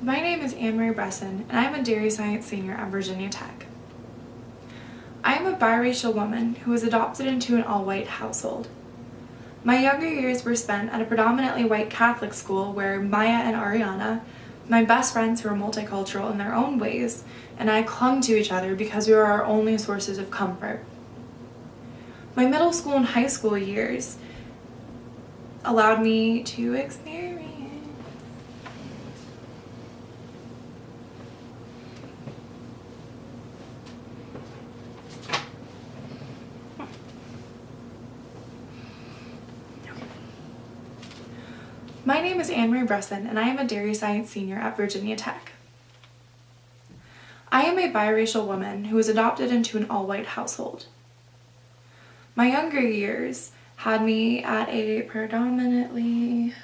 My name is MANRRS, and I'm a dairy science senior at Virginia Tech. I am a biracial woman who was adopted into an all-white household. My younger years were spent at a predominantly white Catholic school where Maya and Ariana, my best friends who were multicultural in their own ways, and I clung to each other because we were our only sources of comfort. My middle school and high school years allowed me to experience My name is MANRRS, and I am a dairy science senior at Virginia Tech. I am a biracial woman who was adopted into an all-white household. My younger years had me at a predominantly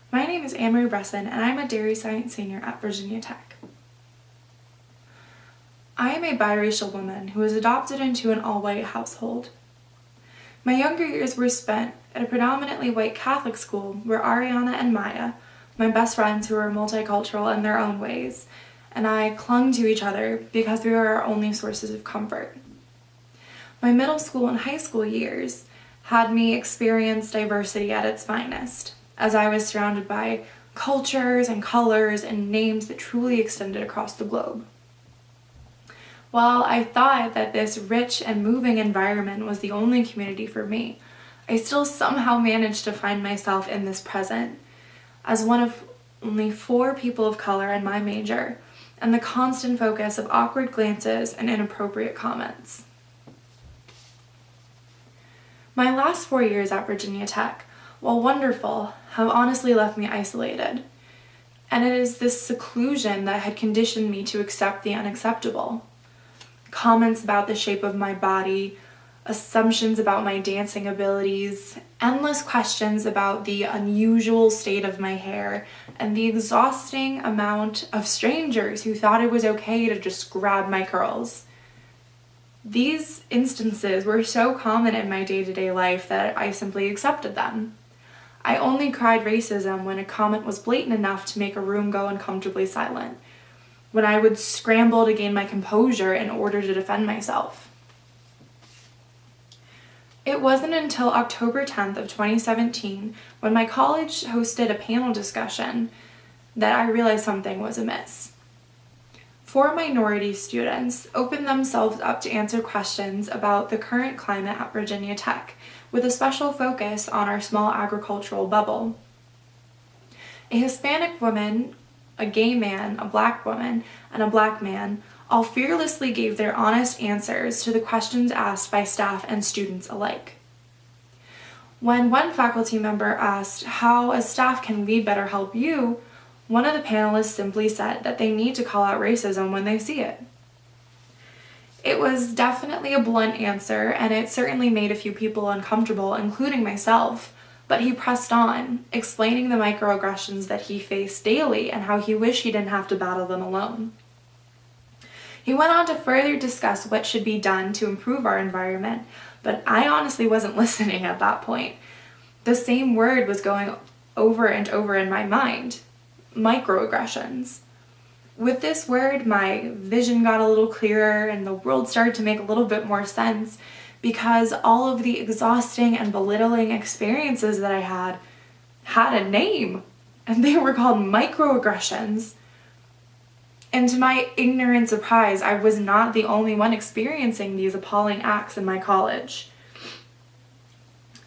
My name is MANRRS, and I'm a dairy science senior at Virginia Tech. I am a biracial woman who was adopted into an all-white household. My younger years were spent at a predominantly white Catholic school where Ariana and Maya, my best friends who were multicultural in their own ways, and I clung to each other because we were our only sources of comfort. My middle school and high school years had me experience diversity at its finest, as I was surrounded by cultures and colors and names that truly extended across the globe. While I thought that this rich and moving environment was the only community for me, I still somehow managed to find myself in this present as one of only 4 people of color in my major, and the constant focus of awkward glances and inappropriate comments. My last 4 years at Virginia Tech, while wonderful, have honestly left me isolated. And it is this seclusion that had conditioned me to accept the unacceptable. Comments about the shape of my body, assumptions about my dancing abilities, endless questions about the unusual state of my hair, and the exhausting amount of strangers who thought it was okay to just grab my curls. These instances were so common in my day-to-day life that I simply accepted them. I only cried racism when a comment was blatant enough to make a room go uncomfortably silent, when I would scramble to gain my composure in order to defend myself. It wasn't until October 10th of 2017, when my college hosted a panel discussion, that I realized something was amiss. 4 minority students opened themselves up to answer questions about the current climate at Virginia Tech, with a special focus on our small agricultural bubble. A Hispanic woman, a gay man, a black woman, and a black man all fearlessly gave their honest answers to the questions asked by staff and students alike. When one faculty member asked, "How as staff can we better help you?" one of the panelists simply said that they need to call out racism when they see it. It was definitely a blunt answer, and it certainly made a few people uncomfortable, including myself, but he pressed on, explaining the microaggressions that he faced daily and how he wished he didn't have to battle them alone. He went on to further discuss what should be done to improve our environment, but I honestly wasn't listening at that point. The same word was going over and over in my mind: microaggressions. With this word, my vision got a little clearer and the world started to make a little bit more sense, because all of the exhausting and belittling experiences that I had a name, and they were called microaggressions. And to my ignorant surprise, I was not the only one experiencing these appalling acts in my college.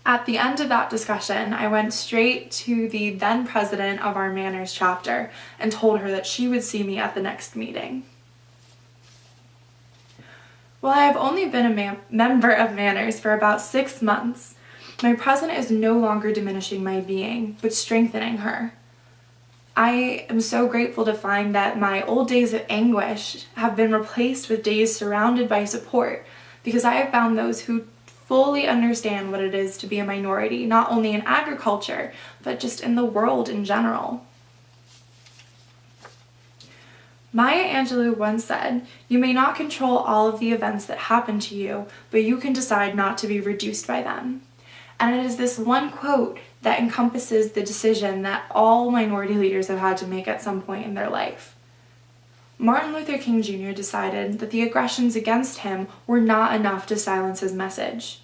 At the end of that discussion, I went straight to the then president of our MANRRS chapter and told her that she would see me at the next meeting. While I have only been a member of MANRRS for about 6 months, my president is no longer diminishing my being, but strengthening her. I am so grateful to find that my old days of anguish have been replaced with days surrounded by support, because I have found those who fully understand what it is to be a minority, not only in agriculture, but just in the world in general. Maya Angelou once said, "You may not control all of the events that happen to you, but you can decide not to be reduced by them." And it is this one quote that encompasses the decision that all minority leaders have had to make at some point in their life. Martin Luther King Jr. decided that the aggressions against him were not enough to silence his message.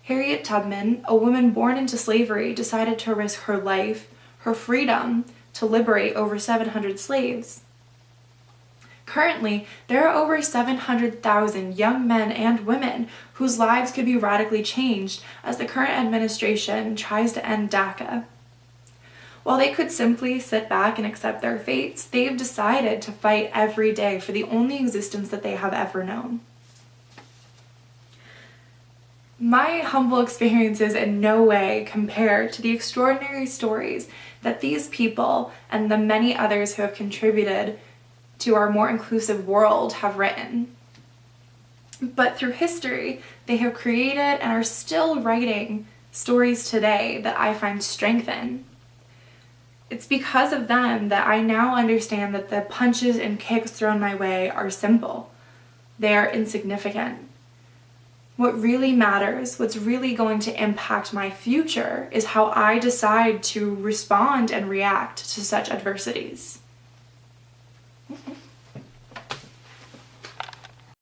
Harriet Tubman, a woman born into slavery, decided to risk her life, her freedom, to liberate over 700 slaves. Currently, there are over 700,000 young men and women whose lives could be radically changed as the current administration tries to end DACA. While they could simply sit back and accept their fates, they've decided to fight every day for the only existence that they have ever known. My humble experiences in no way compare to the extraordinary stories that these people and the many others who have contributed to our more inclusive world have written. But through history, they have created and are still writing stories today that I find strength in. It's because of them that I now understand that the punches and kicks thrown my way are simple. They are insignificant. What really matters, what's really going to impact my future, is how I decide to respond and react to such adversities.